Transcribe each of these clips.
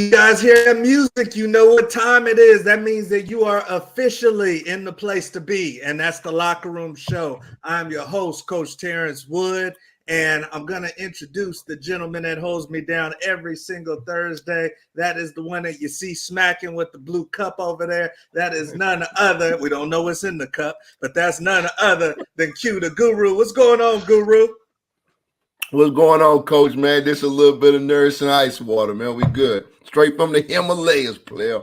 you guys hear that music, you know what time it is. That means that you are officially in the place to be, and that's the Locker Room Show. I'm your host, Coach Terrence Wood, and I'm going to introduce the gentleman that holds me down every single Thursday. That is the one that you see smacking with the blue cup over there. That is none other. We don't know what's in the cup, but that's none other than Q the Guru. What's going on, Guru? What's going on, Coach, man? This a little bit of nourishing ice water, man. We good. Straight from the Himalayas, player.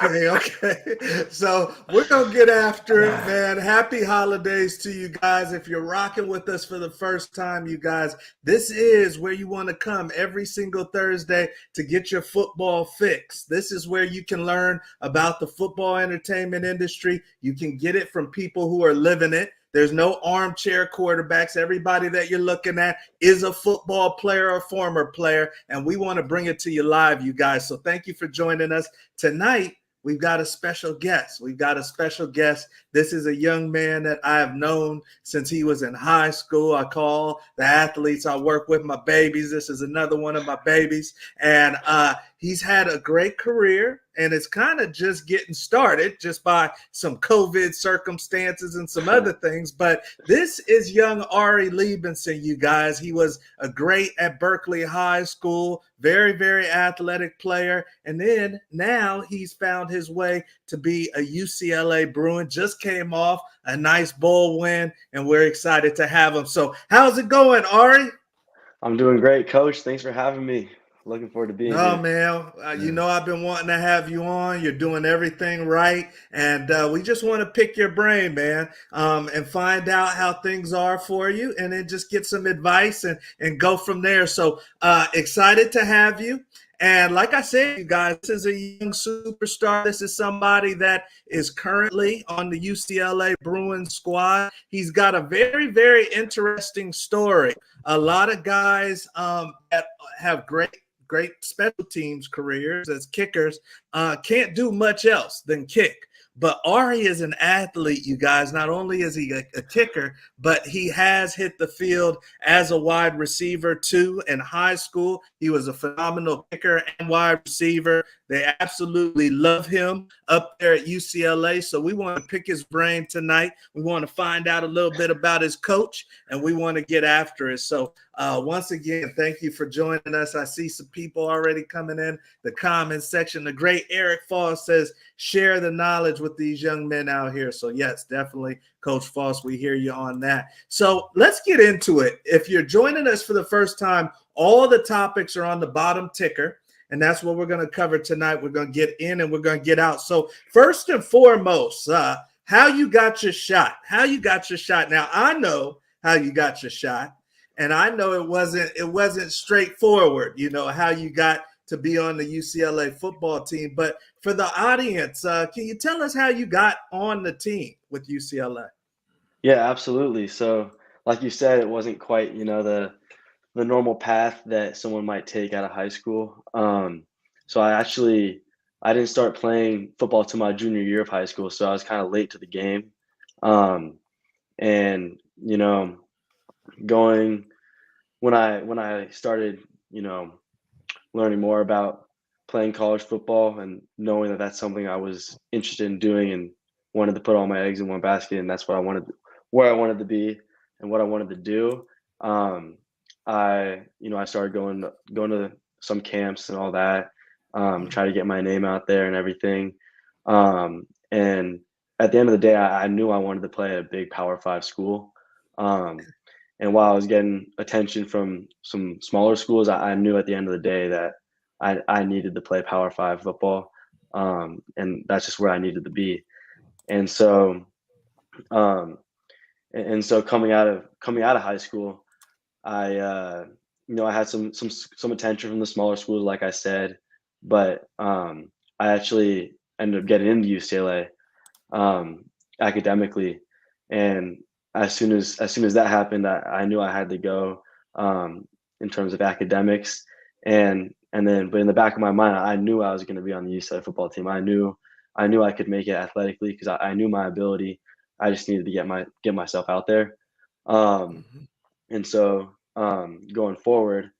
Okay. So we're going to get after it, man. Happy holidays to you guys. If you're rocking with us for the first time, you guys, this is where you want to come every single Thursday to get your football fix. This is where you can learn about the football entertainment industry. You can get it from people who are living it. There's no armchair quarterbacks. Everybody that you're looking at is a football player or former player, and we want to bring it to you live, you guys. So thank you for joining us. Tonight, we've got a special guest. This is a young man that I have known since he was in high school. I call the athletes I work with my babies. This is another one of my babies. And he's had a great career, and it's kind of just getting started just by some COVID circumstances and some other things. But this is young Ari Libenson, you guys. He was a great at Berkeley High School, very, very athletic player. And then now he's found his way to be a UCLA Bruin, just came off a nice bowl win, and we're excited to have him. So how's it going, Ari? I'm doing great, Coach. Thanks for having me. Looking forward to being No, here. man. You know I've been wanting to have you on. You're doing everything right, and we just want to pick your brain, man, and find out how things are for you, and then just get some advice and go from there. So excited to have you. And like I said, you guys, this is a young superstar. This is somebody that is currently on the UCLA Bruins squad. He's got a very, very interesting story. A lot of guys that have great special teams careers as kickers can't do much else than kick. But Ari is an athlete, you guys. Not only is he a kicker, but he has hit the field as a wide receiver too. In high school, he was a phenomenal kicker and wide receiver. They absolutely love him up there at UCLA. So we want to pick his brain tonight. We want to find out a little bit about his coach, and we want to get after it. So once again, thank you for joining us. I see some people already coming in the comments section. The great Eric Foss says, share the knowledge with these young men out here. So yes, definitely, Coach Foss, we hear you on that. So let's get into it. If you're joining us for the first time, all the topics are on the bottom ticker, and that's what we're going to cover tonight. We're going to get in and we're going to get out. So first and foremost, how you got your shot. Now, I know how you got your shot, and I know it wasn't straightforward, you know, how you got to be on the UCLA football team. But for the audience, can you tell us how you got on the team with UCLA? Yeah, absolutely. So, like you said, it wasn't quite, the normal path that someone might take out of high school. So I didn't start playing football till my junior year of high school, so I was kind of late to the game. And going when I started, learning more about playing college football and knowing that that's something I was interested in doing and wanted to put all my eggs in one basket, and that's what where I wanted to be and what I wanted to do. I started going to some camps and all that, try to get my name out there and everything. And at the end of the day, I knew I wanted to play at a big Power 5 school. And while I was getting attention from some smaller schools, I knew at the end of the day that I needed to play Power 5 football, and that's just where I needed to be. And so, coming out of high school, I had some attention from the smaller schools, like I said, but I actually ended up getting into UCLA academically, and as soon as that happened, I knew I had to go in terms of academics, but in the back of my mind, I knew I was going to be on the UCLA football team. I knew I could make it athletically because I knew my ability. I just needed to get myself out there. And so going forward,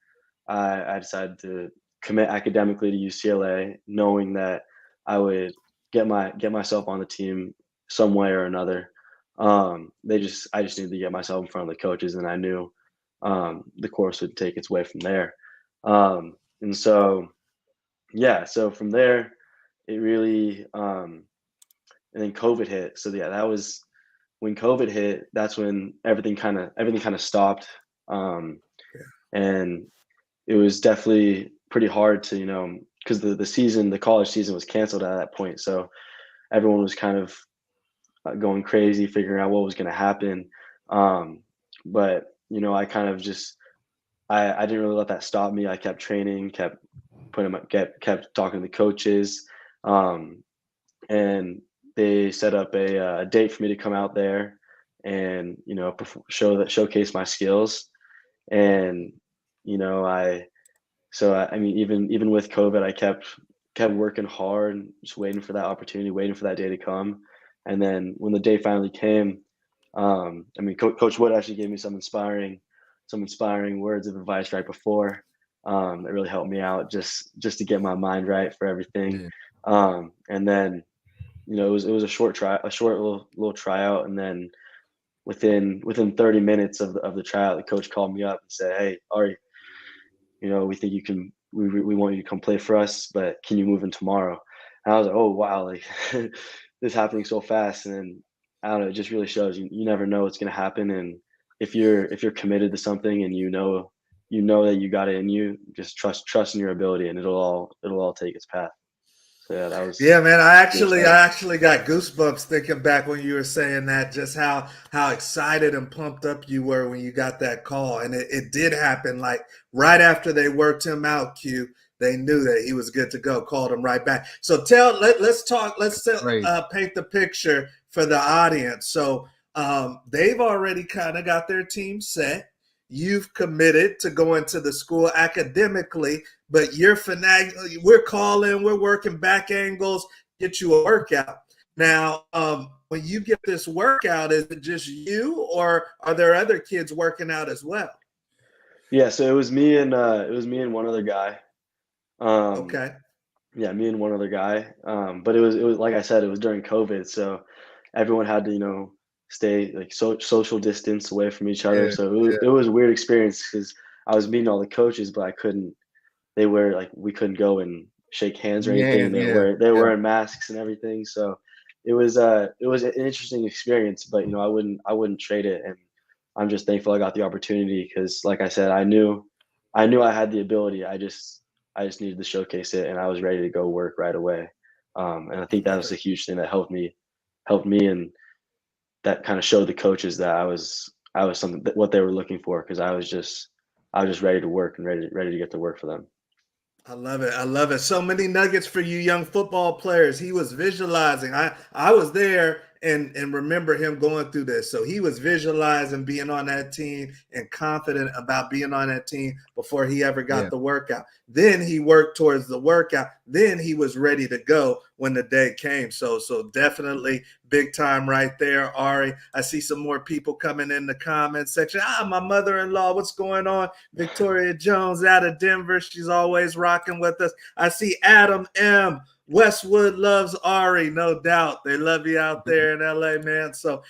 I decided to commit academically to UCLA, knowing that I would get myself on the team some way or another. I just needed to get myself in front of the coaches, and I knew the course would take its way from there. And so yeah, so from there, it really and then COVID hit. So yeah, that was when COVID hit. That's when everything kind of stopped, Yeah. and it was definitely pretty hard to because the college season was canceled at that point. So everyone was kind of going crazy, figuring out what was going to happen. But I kind of just I didn't really let that stop me. I kept training, kept kept talking to the coaches, um, and they set up a date for me to come out there and showcase my skills. And I mean, even with COVID, I kept working hard, just waiting for that opportunity, waiting for that day to come. And then when the day finally came, I mean, Coach Wood actually gave me some inspiring words of advice right before. That really helped me out just to get my mind right for everything. Yeah. And then it was a short little tryout, and then within 30 minutes of the tryout, the coach called me up and said, "Hey, Ari, we think you can. We want you to come play for us, but can you move in tomorrow?" And I was like, "Oh wow, like this happening so fast." And then I don't know, it just really shows you never know what's gonna happen, and if you're committed to something and that you got it in you, just trust in your ability, and it'll all take its path. So yeah, that was Yeah, man. really I exciting. actually got goosebumps thinking back when you were saying that, just how excited and pumped up you were when you got that call. And it did happen like right after they worked him out, Q. They knew that he was good to go, called him right back. So let's talk, Great. paint the picture for the audience. So they've already kind of got their team set. You've committed to going to the school academically, but we're calling, we're working back angles, get you a workout. Now, when you get this workout, is it just you, or are there other kids working out as well? Yeah, so it was me and one other guy. Um, Okay. yeah, me and one other guy. But it was like I said, it was during COVID, so everyone had to stay like social distance away from each other. Yeah. So Yeah. it was a weird experience because I was meeting all the coaches, but I couldn't. They were like we couldn't go and shake hands or anything. Yeah. And Yeah. they were Yeah. wearing masks and everything. So it was an interesting experience, but I wouldn't trade it. And I'm just thankful I got the opportunity because, like I said, I knew I had the ability. I just needed to showcase it, and I was ready to go work right away. And I I think that love was it. a huge thing that helped me, and that kind of showed the coaches that I was something what they were looking for because I was just ready to work and ready to get to work for them. I love it. I love it. So many nuggets for you young football players. He was visualizing. I was there and remember him going through this. So he was visualizing being on that team and confident about being on that team before he ever Yeah. got the workout. Then he worked towards the workout. Then he was ready to go when the day came. So definitely big time right there, Ari. I see some more people coming in the comment section. My mother-in-law, what's going on? Victoria Jones out of Denver. She's always rocking with us. I see Adam M. Westwood loves Ari, no doubt. They love you out there in LA, man. So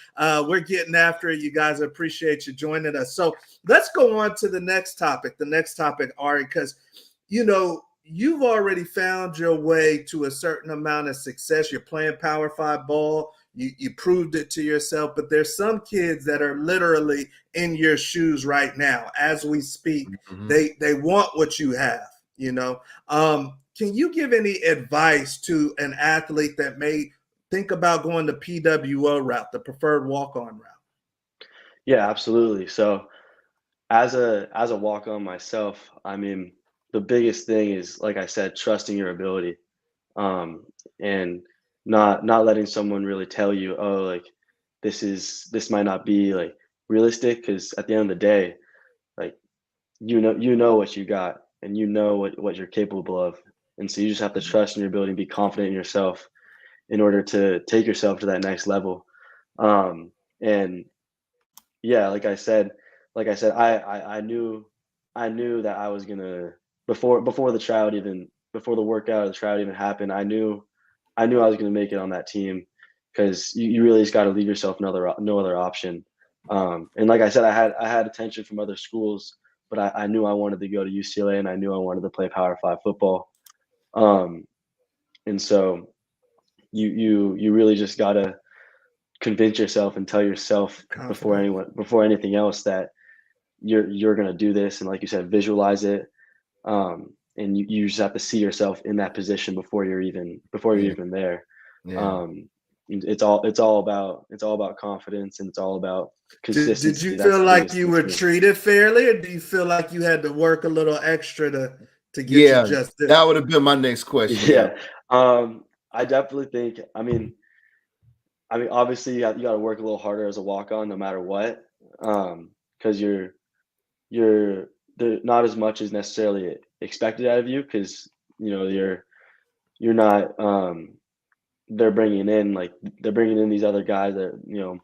we're getting after it. You guys, appreciate you joining us. So let's go on to the next topic. The next topic, Ari, because you've already found your way to a certain amount of success. You're playing Power Five ball. You proved it to yourself, but there's some kids that are literally in your shoes right now as we speak. Mhm. They want what you have. You know, can you give any advice to an athlete that may think about going the PWO route, the preferred walk-on route? Yeah, absolutely. So as a walk on myself, I mean, the biggest thing is, like I said, trusting your ability, and not letting someone really tell you, oh, like this might not be like realistic, because at the end of the day, like you know what you got, and you know what you're capable of, and so you just have to trust in your ability and be confident in yourself in order to take yourself to that next level. And yeah, like I said, I knew that I was gonna before the workout or the tryout even happened, I knew I was going to make it on that team because you really just got to leave yourself no other option. And like I said, I had attention from other schools, but I knew I wanted to go to UCLA and I knew I wanted to play Power 5 football. And so you really just got to convince yourself and tell yourself Confident. before anything else that you're going to do this, and like you said, visualize it. And you just have to see yourself in that position before you're even Yeah. there. Yeah. It's all about confidence, and it's all about Did you consistency. That's feel the like biggest you thing were for me. treated fairly, or do you feel like you had to work a little extra to get your Yeah. just due? That would have been my next question. Yeah. Yeah. I definitely think. I mean, obviously, you got to work a little harder as a walk on, no matter what, because you're there not as much as necessarily expected out of you, because you're not. They're bringing in these other guys that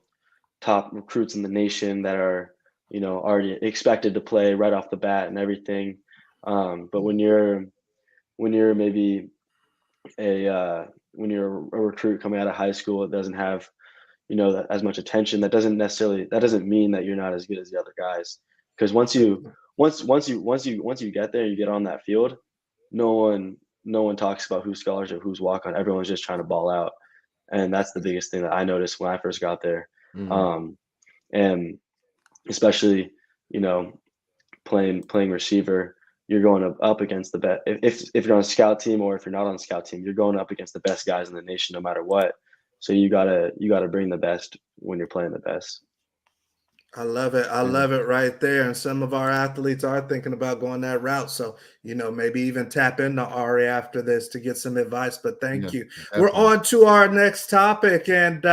top recruits in the nation that are already expected to play right off the bat and everything. But when you're maybe when you're a recruit coming out of high school, it doesn't have as much attention. That doesn't mean that you're not as good as the other guys. Because once you get there, you get on that field, no one talks about who's scholarship, who's walk on. Everyone's just trying to ball out, and that's the biggest thing that I noticed when I first got there. Mhm. And especially you know playing receiver, you're going up against the best. If you're on a scout team, or if you're not on a scout team, you're going up against the best guys in the nation, no matter what. So you gotta bring the best when you're playing the best. I love it. I Yeah. love it right there. And some of our athletes are thinking about going that route. So, maybe even tap into Ari after this to get some advice. But thank Yeah. you. We're Definitely. on to our next topic. And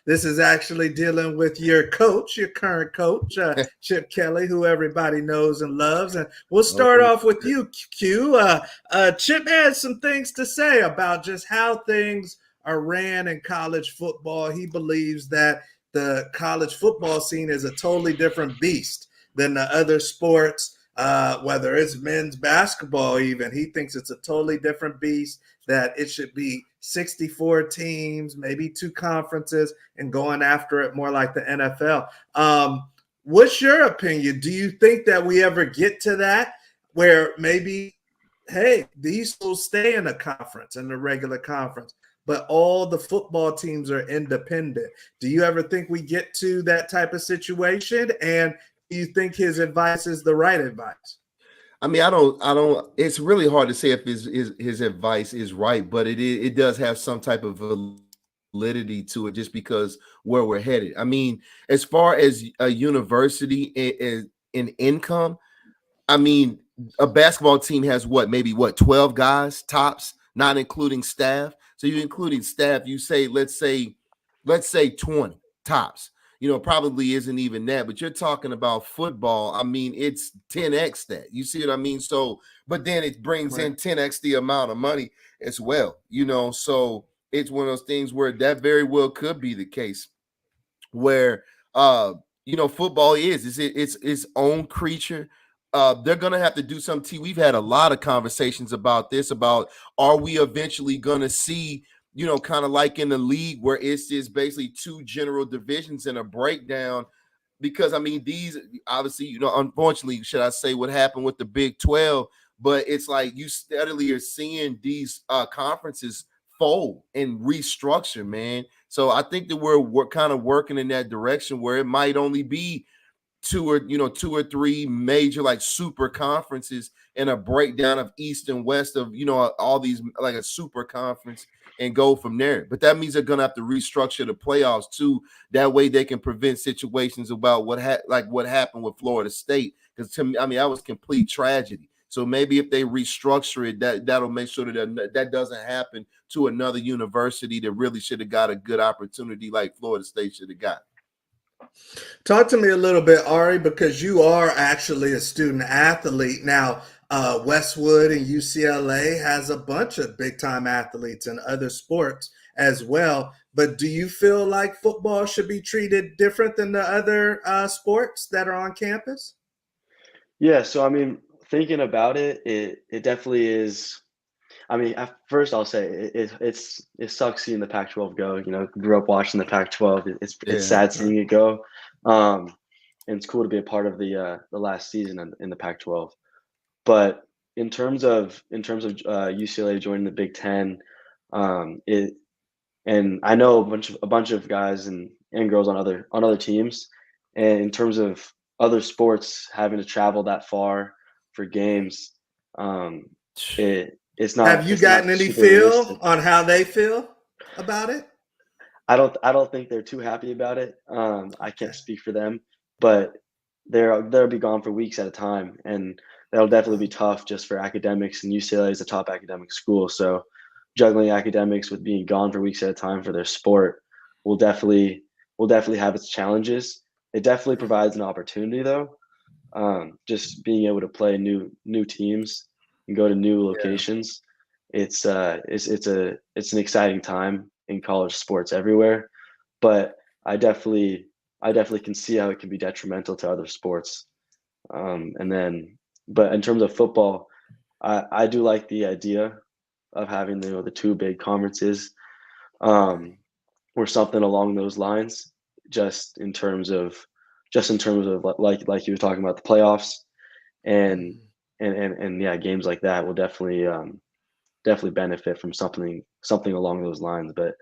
this is actually dealing with your coach, your current coach, Chip Kelly, who everybody knows and loves. And we'll start Okay. off with you, Q. Chip has some things to say about just how things are ran in college football. He believes that the college football scene is a totally different beast than the other sports, whether it's men's basketball, even. He thinks it's a totally different beast, that it should be 64 teams, maybe 2 conferences, and going after it more like the NFL. What's your opinion? Do you think that we ever get to that where maybe, hey, these will stay in a conference, in the regular conference, but all the football teams are independent? Do you ever think we get to that type of situation? And do you think his advice is the right advice? I mean, I don't. It's really hard to say if his advice is right, but it does have some type of validity to it, just because where we're headed. I mean, as far as a university in income, I mean, a basketball team has maybe 12 guys tops, not including staff. So you including staff, you say let's say 20 tops. Probably isn't even that, but you're talking about football. I mean, it's 10x that. You see what I mean? So, but then it brings Right. in 10x the amount of money as well. So it's one of those things where that very well could be the case, where football it's its own creature. They're gonna have to do something. We've had a lot of conversations about this, about are we eventually gonna see, kind of like in the league, where it's just basically 2 general divisions and a breakdown. Because I mean, these obviously, unfortunately, should I say, what happened with the Big 12, but it's like you steadily are seeing these conferences fold and restructure, man. So I think that we're kind of working in that direction, where it might only be 2 or 3 major, like, super conferences, and a breakdown of East and West of all these, like a super conference, and go from there. But that means they're gonna have to restructure the playoffs too. That way they can prevent situations about what happened with Florida State. Because to me, I mean, that was complete tragedy. So maybe if they restructure it, that'll make sure that doesn't happen to another university that really should have got a good opportunity, like Florida State should have got. Talk to me a little bit, Ari, because you are actually a student athlete. Now, Westwood and UCLA has a bunch of big time athletes in other sports as well. But do you feel like football should be treated different than the other sports that are on campus? Yeah, so I mean, thinking about it, it definitely is. I mean, at first I'll say it sucks seeing the Pac-12 go. You know, grew up watching the Pac-12. It's Yeah. sad seeing it go. And it's cool to be a part of the last season in the Pac-12. But in terms of UCLA joining the Big Ten, it and I know a bunch of guys and girls on other teams, and in terms of other sports having to travel that far for games, it's Have not you it's gotten not any super feel realistic. on how they feel about it? I don't think they're too happy about it. I Okay. can't speak for them, but they'll be gone for weeks at a time, and that'll definitely be tough just for academics. And UCLA is a top academic school, so juggling academics with being gone for weeks at a time for their sport will definitely will definitely have its challenges. It definitely provides an opportunity though. Just being able to play new teams and go to new Yeah. locations. It's an exciting time in college sports everywhere, but I definitely I definitely can see how it can be detrimental to other sports. And then, but in terms of football, I do like the idea of having the two big conferences, um, or something along those lines. Just in terms of like you were talking about the playoffs and Mhm. and yeah, games like that will definitely benefit from something along those lines. But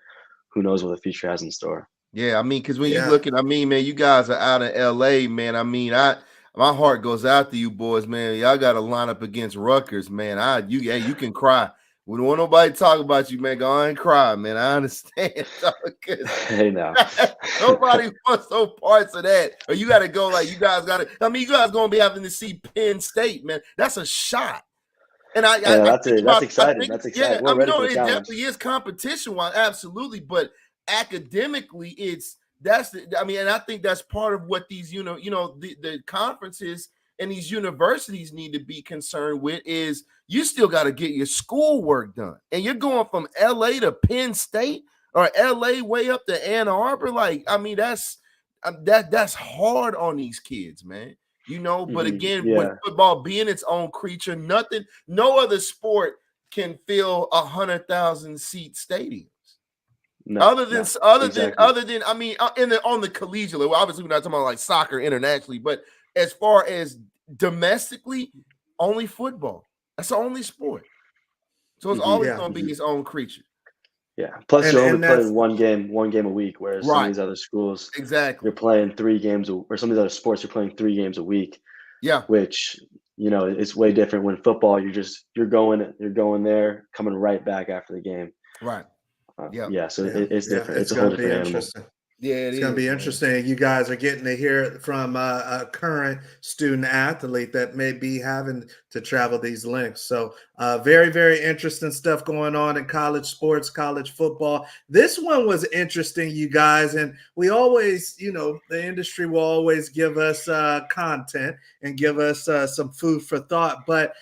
who knows what the future has in store? Yeah, I mean, because when you Yeah. look at, I mean, man, you guys are out in LA, man. I mean, my heart goes out to you boys, man. Y'all got to line up against Rutgers, man. Yeah, you can cry. We don't want nobody to talk about you, man. Go on and cry, man. I understand, because Hey now. nobody wants no parts of that. Or you got to go like you guys got to. I mean, you guys gonna be having to see Penn State, man. That's a shot. And Yeah, I think that's about, exciting. That's yeah, exciting. I We're mean, ready no, for the it challenge. definitely is competition wise, absolutely. But academically, I mean, and I think that's part of what these, the conferences and these universities need to be concerned with is you still got to get your schoolwork done. And you're going from LA to Penn State or LA way up to Ann Arbor. Like, I mean, that's hard on these kids, man. But again, with Yeah. football being its own creature, no other sport can fill 100,000 seat stadiums. No, Other than no, other than exactly. other than I mean, on the collegiate level, obviously we're not talking about like soccer internationally, but as far as domestically, only football. That's the only sport. So it's hmm always Yeah. going to be its own creature. Yeah. Plus, And you're only and playing that's one game a week, whereas some of Right. these other schools, you're Exactly. playing 3 games, or some of these other sports, you're playing 3 games a week, Yeah. which it's way different. When football, you're going there, coming right back after the game. Right. Yeah. Yeah, so yeah, it's yeah. different. It's It's a whole gonna be different animal. interesting. Yeah, it It's going to is, be man. interesting. You guys are getting to hear it from a current student athlete that may be having to travel these links. So, very, very interesting stuff going on in college sports, college football. This one was interesting, you guys. And we always, the industry will always give us content and give us some food for thought. But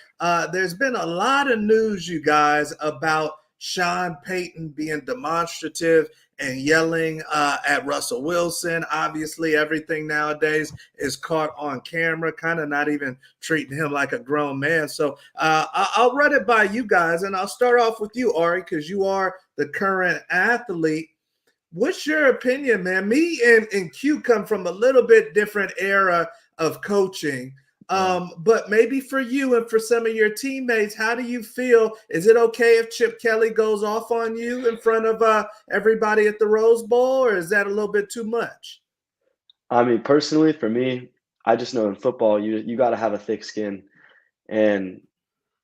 there's been a lot of news, you guys, about Sean Payton being demonstrative and yelling at Russell Wilson. Obviously, everything nowadays is caught on camera, kind of not even treating him like a grown man. So I'll run it by you guys, and I'll start off with you, Ari, because you are the current athlete. What's your opinion, man? Me and Q come from a little bit different era of coaching. Right. But maybe for you and for some of your teammates, how do you feel? Is it okay if Chip Kelly goes off on you in front of everybody at the Rose Bowl, or is that a little bit too much? I mean, personally, for me, I just know in football, you got to have a thick skin, and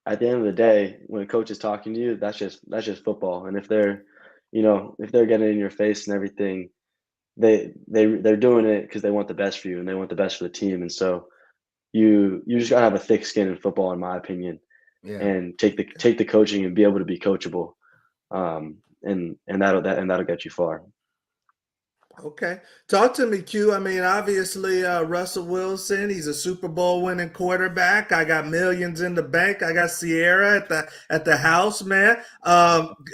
at the end of the day, when a coach is talking to you, that's just football. And if they're getting in your face and everything, they're doing it because they want the best for you and they want the best for the team. And so you just gotta have a thick skin in football, in my opinion, Yeah. and take the coaching and be able to be coachable. And that'll get you far. Okay. Talk to me, Q. I mean, obviously, Russell Wilson, he's a Super Bowl winning quarterback. I got millions in the bank. I got Sierra at the house, man.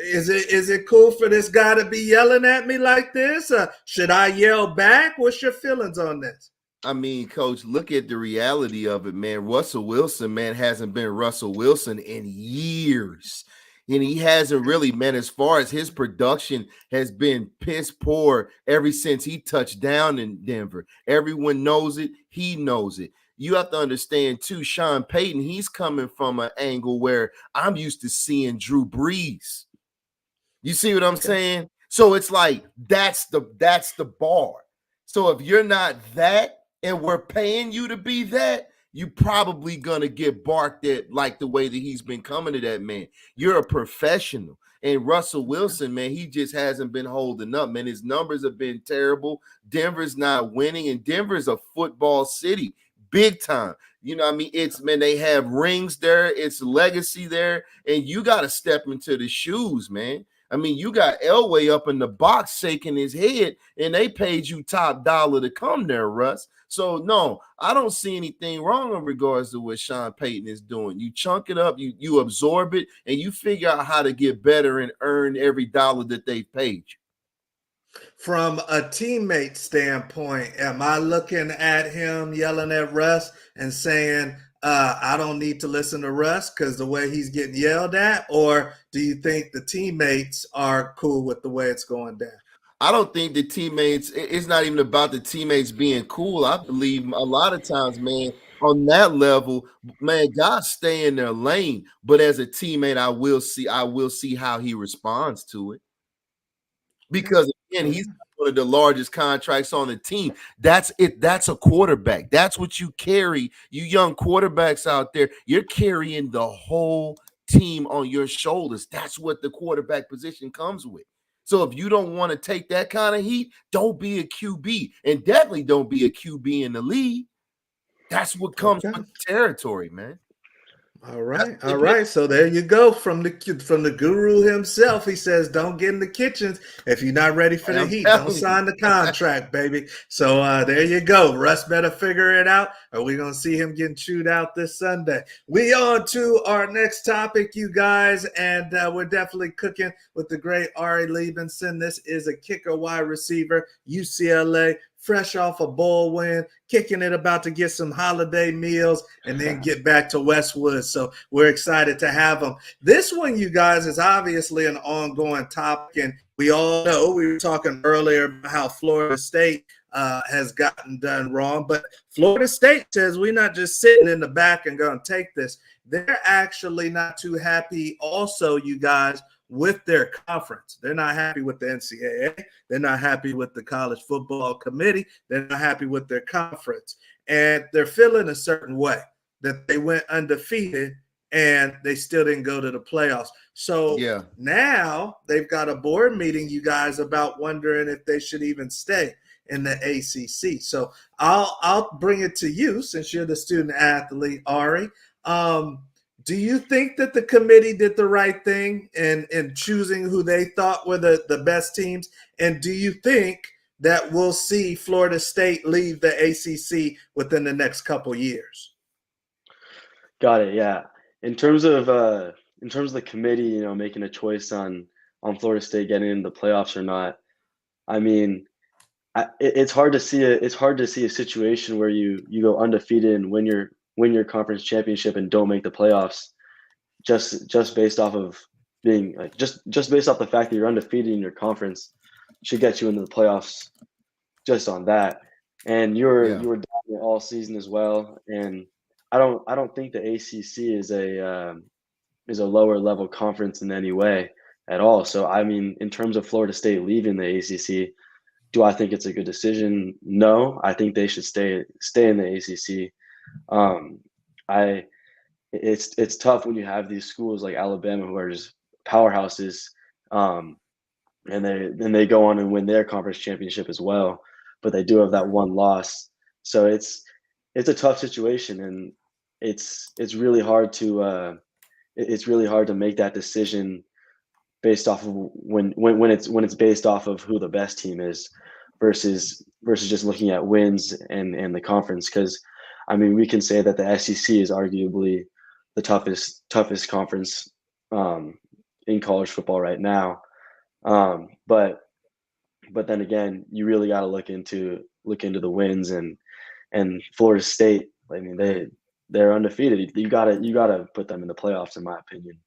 Is it cool for this guy to be yelling at me like this? Should I yell back? What's your feelings on this? I mean, Coach, look at the reality of it, man. Russell Wilson, man, hasn't been Russell Wilson in years. And he hasn't really, man, as far as his production has been piss poor ever since he touched down in Denver. Everyone knows it. He knows it. You have to understand, too, Sean Payton, he's coming from an angle where I'm used to seeing Drew Brees. You see what I'm saying? So it's like that's the bar. So if you're not that and we're paying you to be that, you probably gonna get barked at like the way that he's been coming to that man. You're a professional. And Russell Wilson, man, he just hasn't been holding up, man. His numbers have been terrible. Denver's not winning, and Denver's a football city, big time. You know what I mean? It's, man, they have rings there, it's legacy there, and you got to step into the shoes, man. I mean, you got Elway up in the box shaking his head, and they paid you top dollar to come there, Russ. So, no, I don't see anything wrong in regards to what Sean Payton is doing. You chunk it up, you absorb it, and you figure out how to get better and earn every dollar that they paid you. From a teammate standpoint, am I looking at him yelling at Russ and saying, I don't need to listen to Russ because the way he's getting yelled at? Or do you think the teammates are cool with the way it's going down? I don't think the teammates, it's not even about the teammates being cool. I believe a lot of times, man, on that level, man, guys stay in their lane. But as a teammate, I will see how he responds to it. Because again, he's one of the largest contracts on the team. That's it. That's a quarterback. That's what you carry. You young quarterbacks out there, you're carrying the whole team on your shoulders. That's what the quarterback position comes with. So if you don't want to take that kind of heat, don't be a QB, and definitely don't be a QB in the league. That's what comes with the territory, man. All right. So there you go from the guru himself. He says, "Don't get in the kitchens if you're not ready for the heat. Don't sign the contract, baby." So there you go. Russ better figure it out, or we're gonna see him getting chewed out this Sunday. We on to our next topic, you guys, and we're definitely cooking with the great Ari Libenson. This is a kicker wide receiver, UCLA. Fresh off a bowl win, kicking it, about to get some holiday meals, and then get back to Westwood. So we're excited to have him. This one, you guys, is obviously an ongoing topic, and we all know, we were talking earlier about how Florida State has gotten done wrong, but Florida State says we're not just sitting in the back and going to take this. They're actually not too happy also, you guys, with their conference. They're not happy with the NCAA. They're not happy with the college football committee. They're not happy with their conference. And they're feeling a certain way that they went undefeated and they still didn't go to the playoffs. So now they've got a board meeting, you guys, about wondering if they should even stay in the ACC. So I'll bring it to you since you're the student athlete, Ari. Do you think that the committee did the right thing in choosing who they thought were the best teams? And do you think that we'll see Florida State leave the ACC within the next couple years? Got it. Yeah. In terms of the committee, making a choice on Florida State getting into the playoffs or not, I mean, it's hard to see a situation where you go undefeated and win your conference championship and don't make the playoffs just based off of being like just based off the fact that you're undefeated in your conference should get you into the playoffs just on that. And you were dominant all season as well. And I don't think the ACC is a lower level conference in any way at all. So I mean, in terms of Florida State leaving the ACC, do I think it's a good decision? No, I think they should stay in the ACC. It's tough when you have these schools like Alabama who are just powerhouses, and they go on and win their conference championship as well, but they do have that one loss. So it's a tough situation, and it's really hard to make that decision based off of when it's based off of who the best team is versus just looking at wins and the conference. Because I mean, we can say that the SEC is arguably the toughest conference in college football right now. But then again, you really got to look into the wins and And Florida State, I mean, they're undefeated. You gotta put them in the playoffs, in my opinion.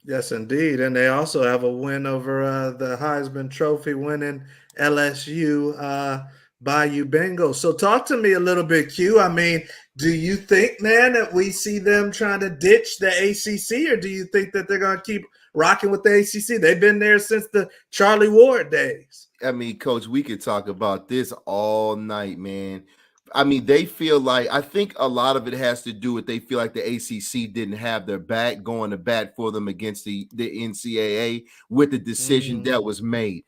Yes, indeed. And they also have a win over the Heisman Trophy winning LSU Bayou Bengals. So talk to me a little bit, Q. I mean, do you think, man, that we see them trying to ditch the ACC, or do you think that they're going to keep rocking with the ACC? They've been there since the Charlie Ward days. I mean, Coach, we could talk about this all night, man. I mean, they feel like, I think a lot of it has to do with they feel like the ACC didn't have their back going to bat for them against the NCAA with the decision that was made.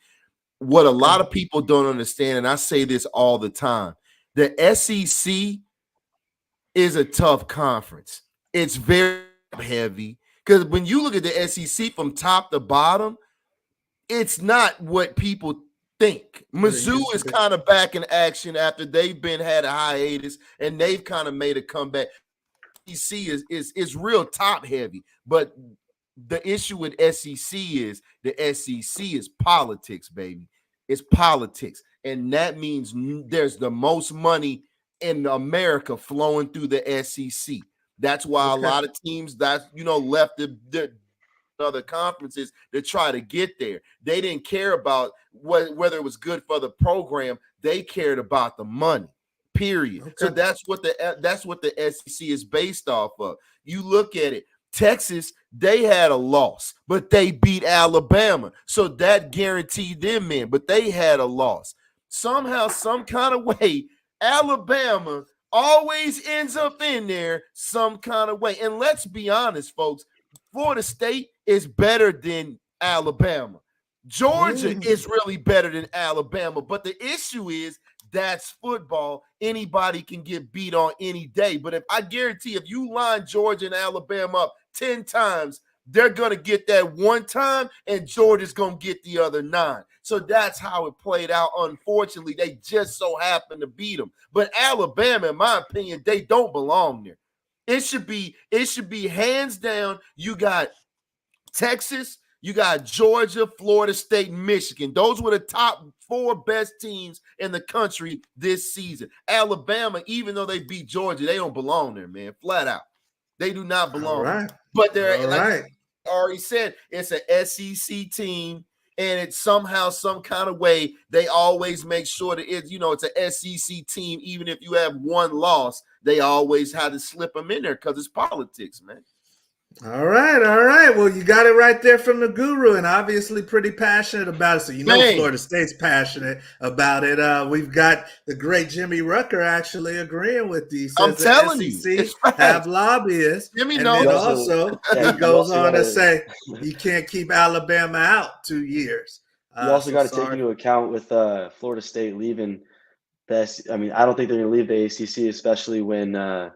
What a lot of people don't understand, and I say this all the time, the SEC is a tough conference. It's very heavy because when you look at the SEC from top to bottom, it's not what people think. Mizzou is kind of back in action after they've had a hiatus, and they've kind of made a comeback. SEC is real top heavy, but the issue with SEC is the SEC is politics, baby. It's politics, and that means there's the most money in America flowing through the SEC. That's why a lot of teams that left the other conferences to try to get there. They didn't care about whether it was good for the program. They cared about the money. Period. So that's what the SEC is based off of. You look at it. Texas, they had a loss, but they beat Alabama. So that guaranteed them in, but they had a loss. Somehow, some kind of way, Alabama always ends up in there some kind of way. And let's be honest, folks, Florida State is better than Alabama. Georgia is really better than Alabama. But the issue is that's football. Anybody can get beat on any day. But I guarantee if you line Georgia and Alabama up 10 times, they're going to get that one time, and Georgia's going to get the other 9. So that's how it played out. Unfortunately, they just so happened to beat them. But Alabama, in my opinion, they don't belong there. It should be hands down. You got Texas, you got Georgia, Florida State, Michigan. Those were the top 4 best teams in the country this season. Alabama, even though they beat Georgia, they don't belong there, man. Flat out. They do not belong. Right. But they're, like I already said, it's an SEC team, and it's somehow, some kind of way, they always make sure that it's an SEC team. Even if you have one loss, they always have to slip them in there because it's politics, man. All right. Well, you got it right there from the guru, and obviously pretty passionate about it. So Florida State's passionate about it. We've got the great Jimmy Rucker actually agreeing with you. I'm telling you, have lobbyists. Jimmy knows. And also he goes on to say you can't keep Alabama out 2 years. You also got to take into account with Florida State leaving best. I mean, I don't think they're going to leave the ACC, especially when the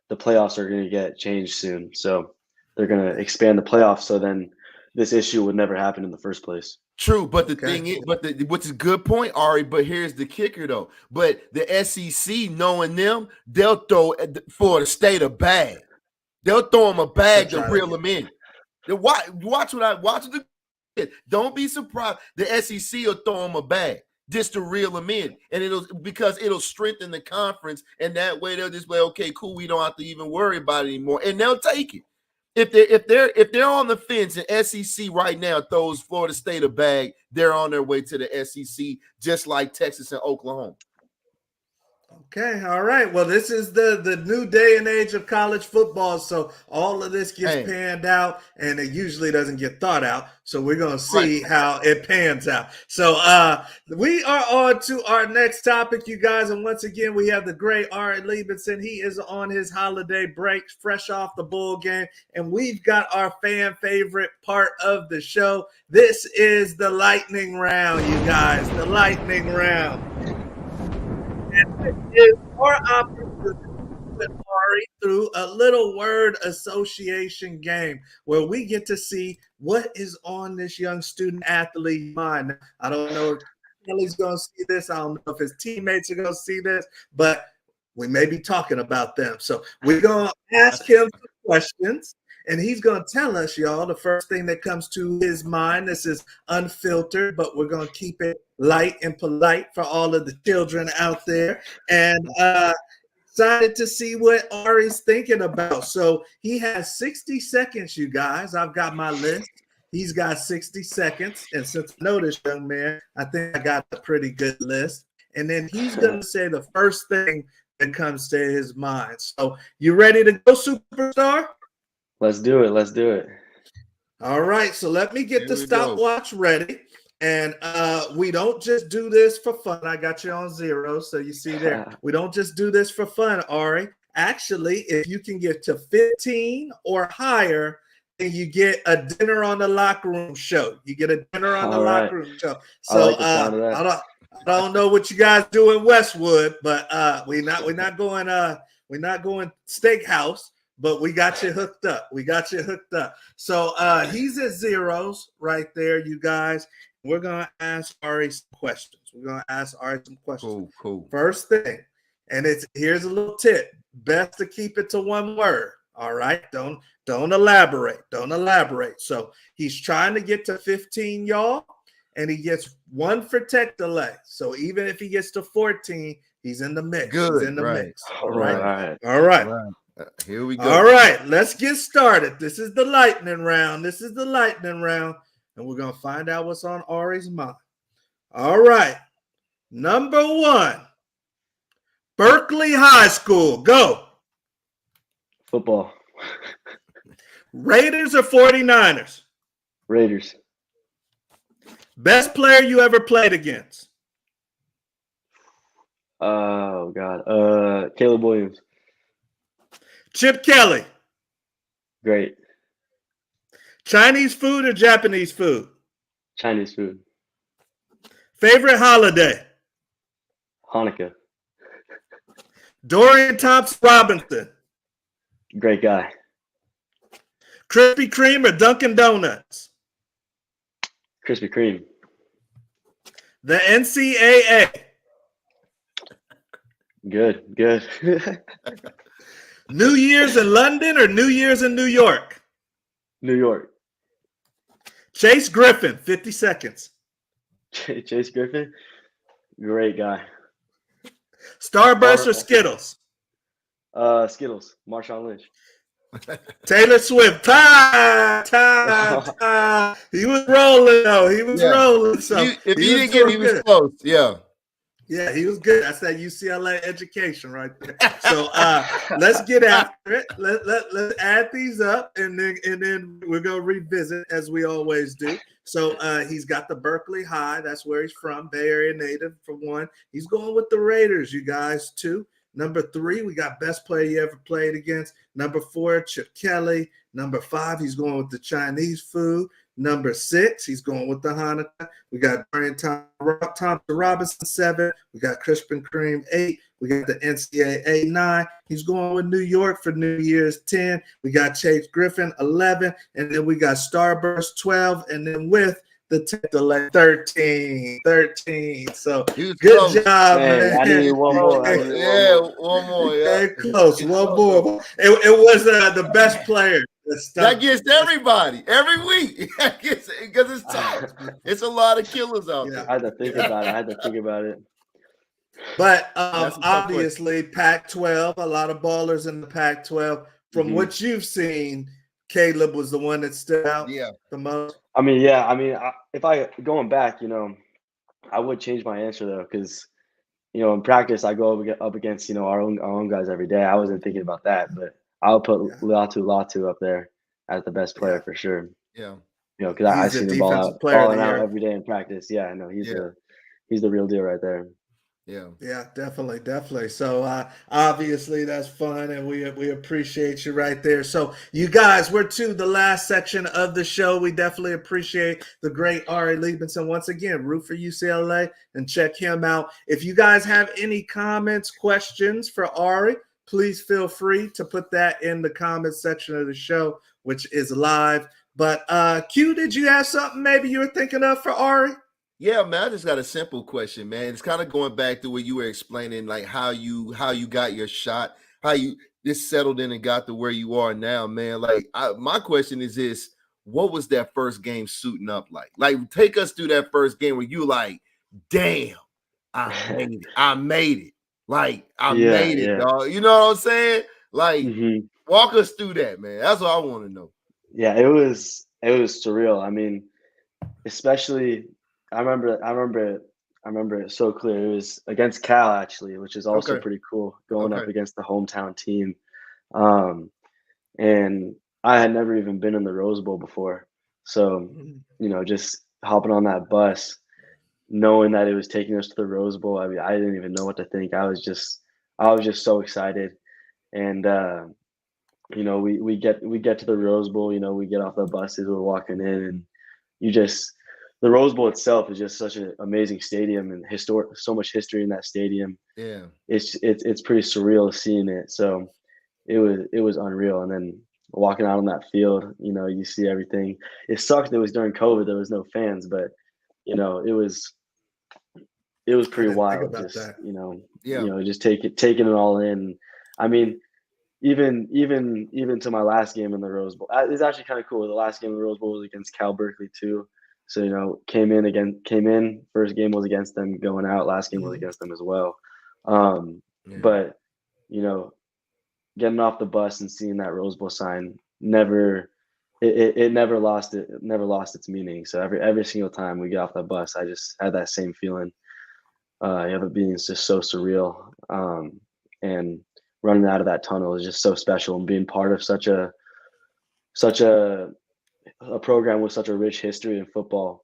playoffs are going to get changed soon. So they're going to expand the playoffs, so then this issue would never happen in the first place. True, but the thing is, which is a good point, Ari, but here's the kicker, though. But the SEC, knowing them, they'll throw Florida State a bag. They'll throw them a bag to reel them in. Watch the don't be surprised. The SEC will throw them a bag just to reel them in, and it'll strengthen the conference, and that way they'll just be okay, cool. We don't have to even worry about it anymore, and they'll take it. If they're on the fence, and SEC right now throws Florida State a bag, they're on their way to the SEC, just like Texas and Oklahoma. Okay, all right. Well, this is the new day and age of college football, so all of this gets panned out, and it usually doesn't get thought out. So we're going to see how it pans out. So we are on to our next topic, you guys, and once again, we have the great Ari Libenson. He is on his holiday break, fresh off the bowl game, and we've got our fan favorite part of the show. This is the lightning round, you guys, the lightning round. And it is our opportunity to put Ari through a little word association game where we get to see what is on this young student athlete's mind. I don't know if Kelly's going to see this. I don't know if his teammates are going to see this, but we may be talking about them. So we're going to ask him some questions, and he's going to tell us, y'all, the first thing that comes to his mind. This is unfiltered, but we're going to keep it light and polite for all of the children out there. And excited to see what Ari's thinking about. So he has 60 seconds, you guys. I've got my list. He's got 60 seconds. And since I know this young man, I think I got a pretty good list. And then he's going to say the first thing that comes to his mind. So you ready to go, superstar? Let's do it. Let's do it. All right. So let me get the stopwatch ready. And we don't just do this for fun. I got you on 0. So you see there. We don't just do this for fun, Ari. Actually, if you can get to 15 or higher, then you get a dinner on the locker room show. You get a dinner on the locker room show. So I don't know what you guys do in Westwood, but we're not going steakhouse, but we got you hooked up. So he's at 0s right there, you guys. We're gonna ask Ari some questions. Cool. First thing, and here's a little tip: best to keep it to one word. All right, don't elaborate. So he's trying to get to 15, y'all, and he gets 1 for tech delay. So even if he gets to 14, he's in the mix. Good. He's in the mix. All right. Here we go. All right, let's get started. This is the lightning round. And we're gonna find out what's on Ari's mind. All right, number 1, Berkeley High School. Go. Football. Raiders or 49ers? Raiders. Best player you ever played against? Oh, God. Caleb Williams. Chip Kelly. Great. Chinese food or Japanese food? Chinese food. Favorite holiday? Hanukkah. Dorian Thompson Robinson. Great guy. Krispy Kreme or Dunkin' Donuts? Krispy Kreme. The NCAA. Good. New Year's in London or New Year's in New York? New York. Chase Griffin, 50 seconds. Chase Griffin. Great guy. Starburst or Skittles? Skittles. Marshawn Lynch. Taylor Swift. Time. He was rolling, though. Rolling. So he was close. Yeah, he was good. That's that UCLA education right there. So let's get after it. Let's add these up, and then we're gonna revisit as we always do. So he's got the Berkeley High. That's where he's from. Bay Area native for 1. He's going with the Raiders, you guys. 2. Number 3, we got best player you ever played against. Number 4, Chip Kelly. Number 5, he's going with the Chinese food. Number 6, he's going with the Hanukkah. We got Dorian Thompson Robinson, 7. We got Krispy Kreme, 8. We got the NCAA, 9. He's going with New York for New Year's, 10. We got Chase Griffin, 11. And then we got Starburst, 12. And then with the tech delay, 13. So good close. job, man. I need one more. One more. Yeah, close. One more. It was the best player. That gets everybody every week because it's tough. It's a lot of killers out there. I had to think about it. But obviously, Pac-12, a lot of ballers in the Pac-12. From what you've seen, Caleb was the one that stood out the most. If I going back, I would change my answer though, because in practice I go up against our own guys every day. I wasn't thinking about that, but I'll put Latu up there as the best player for sure. Yeah, because I seen him balling out every day in practice. Yeah, I know he's the real deal right there. Yeah, definitely. So obviously that's fun, and we appreciate you right there. So you guys, we're to the last section of the show. We definitely appreciate the great Ari Libenson. Once again, root for UCLA and check him out. If you guys have any comments, questions for Ari, please feel free to put that in the comments section of the show, which is live. But Q, did you have something maybe you were thinking of for Ari? Yeah, man, I just got a simple question, man. It's kind of going back to what you were explaining, like how you got your shot, how you this settled in and got to where you are now, man. Like, my question is this: what was that first game suiting up like? Like, take us through that first game where you like, damn, I made it. I made it. Like, I made it, dog. You know what I'm saying? Like, walk us through that, man. That's what I want to know. Yeah, it was surreal. I mean, especially I remember it so clear. It was against Cal actually, which is also pretty cool, going up against the hometown team. And I had never even been in the Rose Bowl before. So, just hopping on that bus, knowing that it was taking us to the Rose Bowl, I mean, I didn't even know what to think. I was just so excited. And we get to the Rose Bowl, we get off the buses, we're walking in, and the Rose Bowl itself is just such an amazing stadium and so much history in that stadium. Yeah. It's pretty surreal seeing it. So it was unreal. And then walking out on that field, you see everything. It sucked that it was during COVID, there was no fans, but it was pretty wild. Just just taking it all in. I mean, even to my last game in the Rose Bowl, it's actually kind of cool. The last game in the Rose Bowl was against Cal Berkeley too. So came in. First game was against them. Going out, last game was against them as well. But getting off the bus and seeing that Rose Bowl sign never lost its meaning. So every single time we get off the bus, I just had that same feeling. It being just so surreal. And running out of that tunnel is just so special, and being part of such a program with such a rich history in football,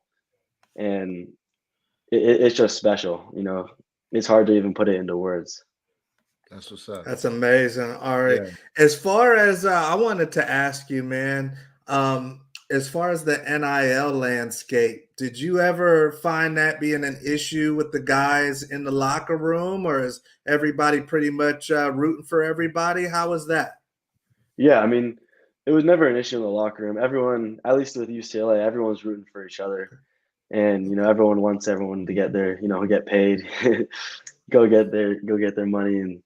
and it's just special. It's hard to even put it into words. That's what's up. That's amazing. All right. Yeah. As far as I wanted to ask you, man, as far as the NIL landscape, did you ever find that being an issue with the guys in the locker room, or is everybody pretty much rooting for everybody? How was that? Yeah, I mean, it was never an issue in the locker room. Everyone, at least with UCLA, everyone's rooting for each other. And, everyone wants everyone to get their, get paid, go get their money. And,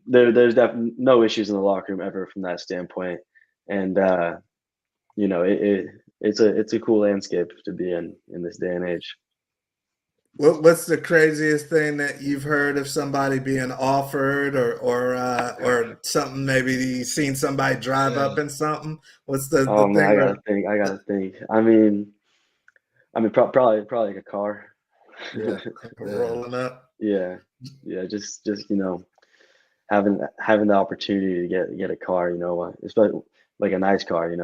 there's definitely no issues in the locker room ever from that standpoint. And, it's a cool landscape to be in this day and age. What's the craziest thing that you've heard of somebody being offered, or something? Maybe you've seen somebody drive up in something. What's the thing? I gotta think. I mean, probably like a car. Yeah, rolling up. Yeah. Just having the opportunity to get a car. Especially like a nice car.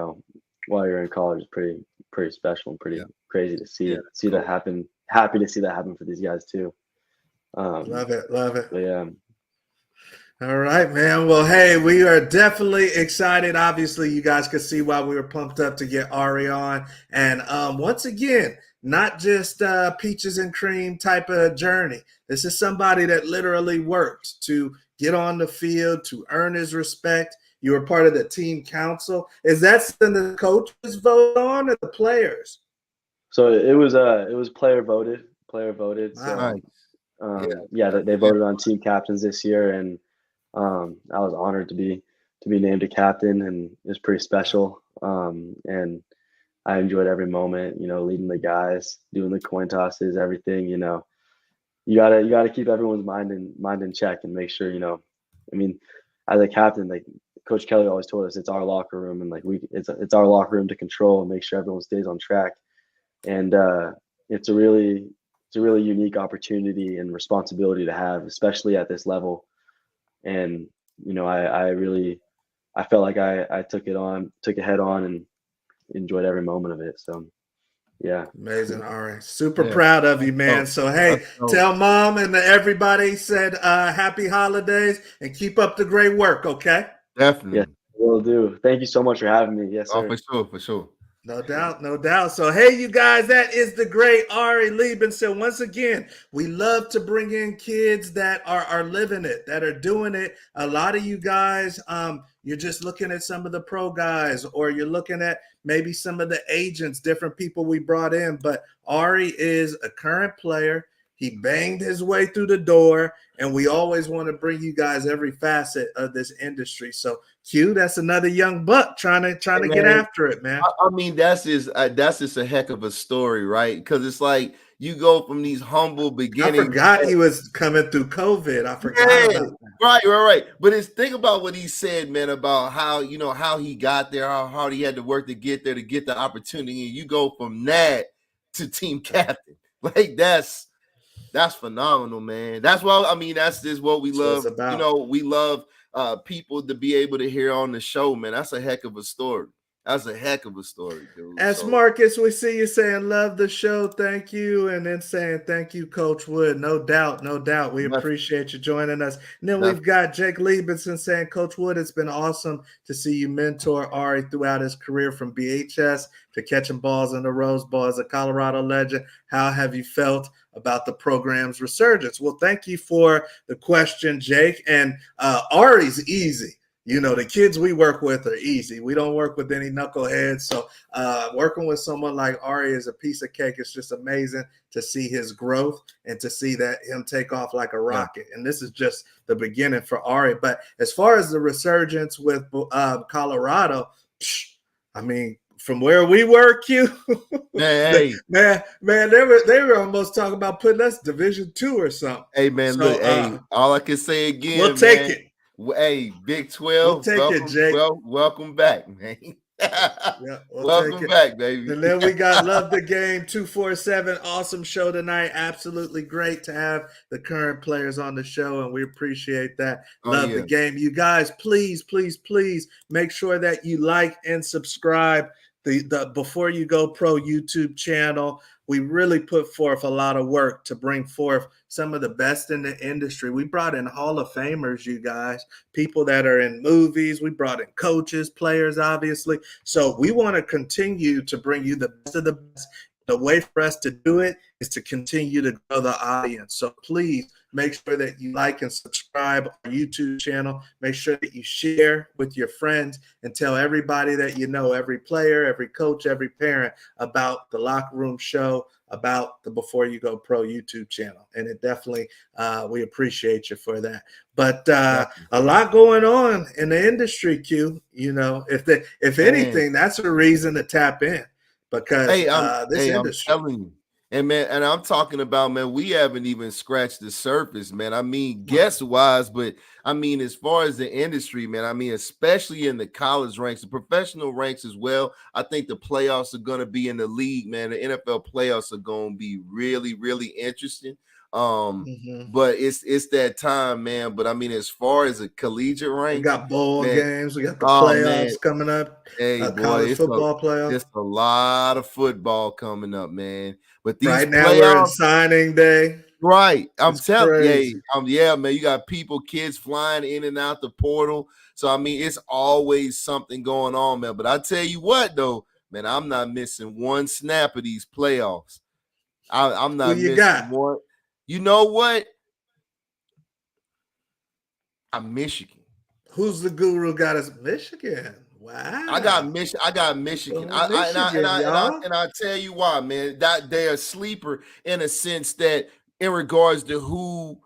While you're in college is pretty special and pretty crazy to see that happen. Happy to see that happen for these guys too. Love it. Yeah. All right, man. Well, hey, we are definitely excited. Obviously, you guys could see why we were pumped up to get Ari on. And once again, not just peaches and cream type of journey. This is somebody that literally worked to get on the field, to earn his respect. You were part of the team council. Is that something the coaches vote on, or the players? So it was player voted. So, they voted on team captains this year, and I was honored to be named a captain, and it was pretty special. And I enjoyed every moment. Leading the guys, doing the coin tosses, everything. You gotta keep everyone's mind in check and make sure. As a captain, like Coach Kelly always told us, it's our locker room, and it's our locker room to control and make sure everyone stays on track. And it's a really unique opportunity and responsibility to have, especially at this level. And I felt like I took it head on and enjoyed every moment of it. So yeah, amazing. Ari, super proud of you, man. So hey, tell mom and everybody said happy holidays, and keep up the great work. Okay, definitely. Yeah, will do. Thank you so much for having me. Yes, sir. For sure. No doubt. So, hey, you guys, that is the great Ari Libenson. Once again, we love to bring in kids that are living it, that are doing it. A lot of you guys, you're just looking at some of the pro guys, or you're looking at maybe some of the agents, different people we brought in. But Ari is a current player. He banged his way through the door, and we always want to bring you guys every facet of this industry. So, Q, that's another young buck trying to get after it, man. I mean, that's just a heck of a story, right? Because it's like you go from these humble I beginnings. forgot he was coming through COVID. I forgot about that. Right. But it's think about what he said, man, about how how he got there, how hard he had to work to get there to get the opportunity. And you go from that to team captain. Like that's phenomenal, man. That's why I mean that's just what we That's what love. it's about. We love people to be able to hear on the show, man. That's a heck of a story. That's a heck of a story, dude. As Marcus, we see you saying love the show, thank you, and then saying thank you, Coach Wood. No doubt, no doubt. We appreciate you joining us. And then we've got Jake Libenson saying, Coach Wood, it's been awesome to see you mentor Ari throughout his career from BHS to catching balls in the Rose Bowl as a Colorado legend. How have you felt about the program's resurgence? Well, thank you for the question, Jake. And Ari's easy. The kids we work with are easy. We don't work with any knuckleheads. So working with someone like Ari is a piece of cake. It's just amazing to see his growth and to see that him take off like a rocket. And this is just the beginning for Ari. But as far as the resurgence with Colorado, I mean, from where we were, Q, man, they were almost talking about putting us Division II or something. Hey, man, look, all I can say again, we'll take it. Hey, Big 12, we'll take it, Jake. Welcome back, man. Welcome back, baby. And then we got Love the Game 247. Awesome show tonight. Absolutely great to have the current players on the show, and we appreciate that. Love the Game. You guys, please, please, please make sure that you like and subscribe the Before You Go Pro YouTube channel. We really put forth a lot of work to bring forth some of the best in the industry. We brought in Hall of Famers, you guys, people that are in movies. We brought in coaches, players, obviously. So we want to continue to bring you the best of the best. The way for us to do it is to continue to grow the audience. So please make sure that you like and subscribe our YouTube channel. Make sure that you share with your friends and tell everybody that you know, every player, every coach, every parent about the Locker Room Show, about the Before You Go Pro YouTube channel. And it definitely, we appreciate you for that. But a lot going on in the industry, Q. If anything, that's a reason to tap in. Because this industry. I'm telling you, and man, and I'm talking about, man, we haven't even scratched the surface, man. I mean, guest-wise, but I mean, as far as the industry, man, I mean, especially in the college ranks, the professional ranks as well. I think the playoffs are going to be in the league, man. The NFL playoffs are going to be really, really interesting. But it's that time, man. But I mean, as far as a collegiate rank, we got bowl games, we got the playoffs coming up. Hey, boy, college football playoffs. Just a lot of football coming up, man. But these right now we're in signing day. Right, I'm telling you, yeah, man. You got kids flying in and out the portal. So I mean, it's always something going on, man. But I tell you what, though, man, I'm not missing one snap of these playoffs. I'm not missing one. You know what? I'm Michigan. Who's the guru? Got us Michigan. Wow. I got Michigan. And I tell you why, man. That they're a sleeper in a sense that in regards to who,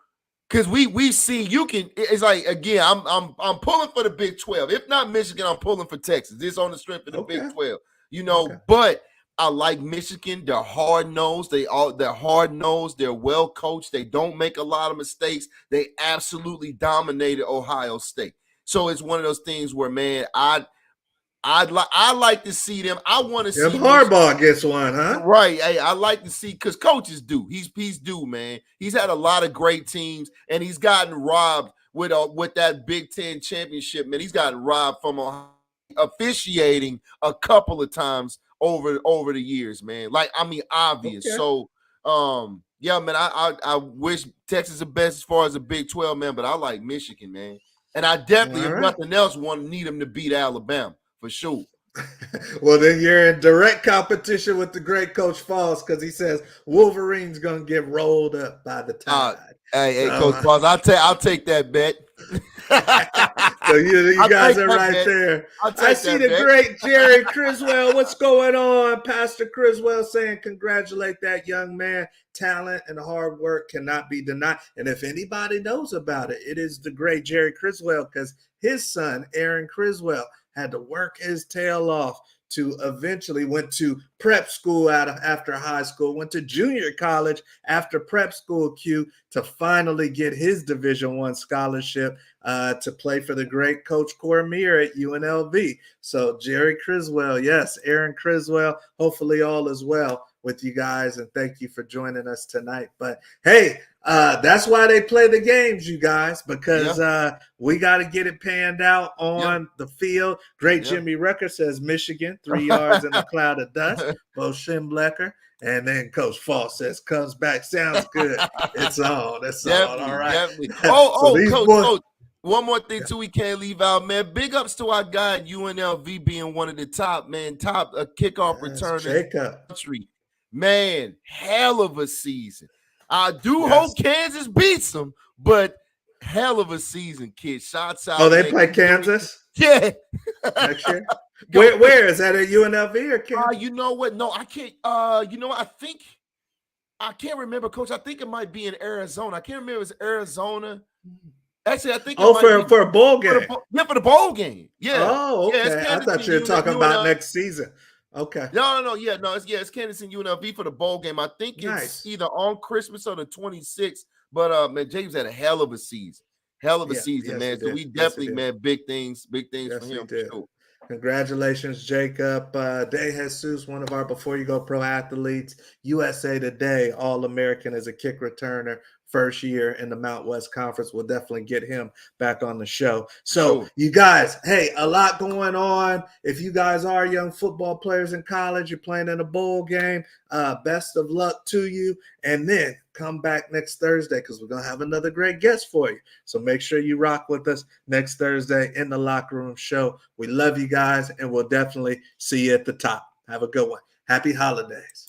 because we see you can. It's like again, I'm pulling for the Big 12. If not Michigan, I'm pulling for Texas. This on the strength of the Big 12. But I like Michigan. They're hard-nosed. They're hard-nosed. They're well-coached. They don't make a lot of mistakes. They absolutely dominated Ohio State. So it's one of those things where, man, I like to see them. I want to see Harbaugh gets one, huh? Right. Hey, I like to see because coaches do. He's due, man. He's had a lot of great teams, and he's gotten robbed with that Big Ten championship, man. He's gotten robbed from officiating a couple of times over the years, man. Like, I mean, obvious. Okay. So, yeah, man, I wish Texas the best as far as the Big 12, man, but I like Michigan, man. And I definitely, if nothing else, need them to beat Alabama for sure. Well, then you're in direct competition with the great Coach Falls because he says Wolverine's going to get rolled up by the Tide. Hey, Coach Falls, I'll take that bet. So you I'll guys take are that right bet. there. I'll I take see that the bet. great Jerry Criswell. What's going on? Pastor Criswell saying, congratulate that young man. Talent and hard work cannot be denied. And if anybody knows about it, it is the great Jerry Criswell, because his son, Aaron Criswell, had to work his tail off to eventually went to prep school after high school, went to junior college after prep school, Q, to finally get his Division I scholarship to play for the great Coach Cormier at UNLV. So Jerry Criswell, yes, Aaron Criswell, hopefully all is well with you guys, and thank you for joining us tonight. But hey, that's why they play the games, you guys, because we got to get it panned out on the field. Great Jimmy Rucker says Michigan, 3 yards in a cloud of dust. Bo Schemblecker. And then Coach Fall says, comes back. Sounds good. It's on. It's on. All right. Definitely. Coach, one more thing too we can't leave out, man. Big ups to our guy at UNLV being one of the top kickoff returners in the country. Man, hell of a season. I do hope Kansas beats them, but hell of a season, kid. Shots out. Oh, they play Kansas? Yeah. Next year? Where is that, at UNLV or Kansas? You know what? No, I can't. You know what? I can't remember, Coach. I think it might be in Arizona. I can't remember if it's Arizona. Actually, I think for a bowl game. For the bowl game. Yeah. Oh, okay. Yeah, I thought you were talking about next season. Okay. No. Yeah, no. It's Kansas and UNLV for the bowl game. I think it's either on Christmas or the 26th. But man, James had a hell of a season. Man. So we definitely, man, big things for him. Sure. Congratulations, Jacob. De Jesus, one of our Before You Go Pro athletes. USA Today, All-American as a kick returner. First year in the Mount West Conference. We'll definitely get him back on the show. So you guys, hey, a lot going on. If you guys are young football players in college, you're playing in a bowl game, best of luck to you. And then come back next Thursday, because we're going to have another great guest for you. So make sure you rock with us next Thursday in the Locker Room Show. We love you guys, and we'll definitely see you at the top. Have a good one. Happy holidays.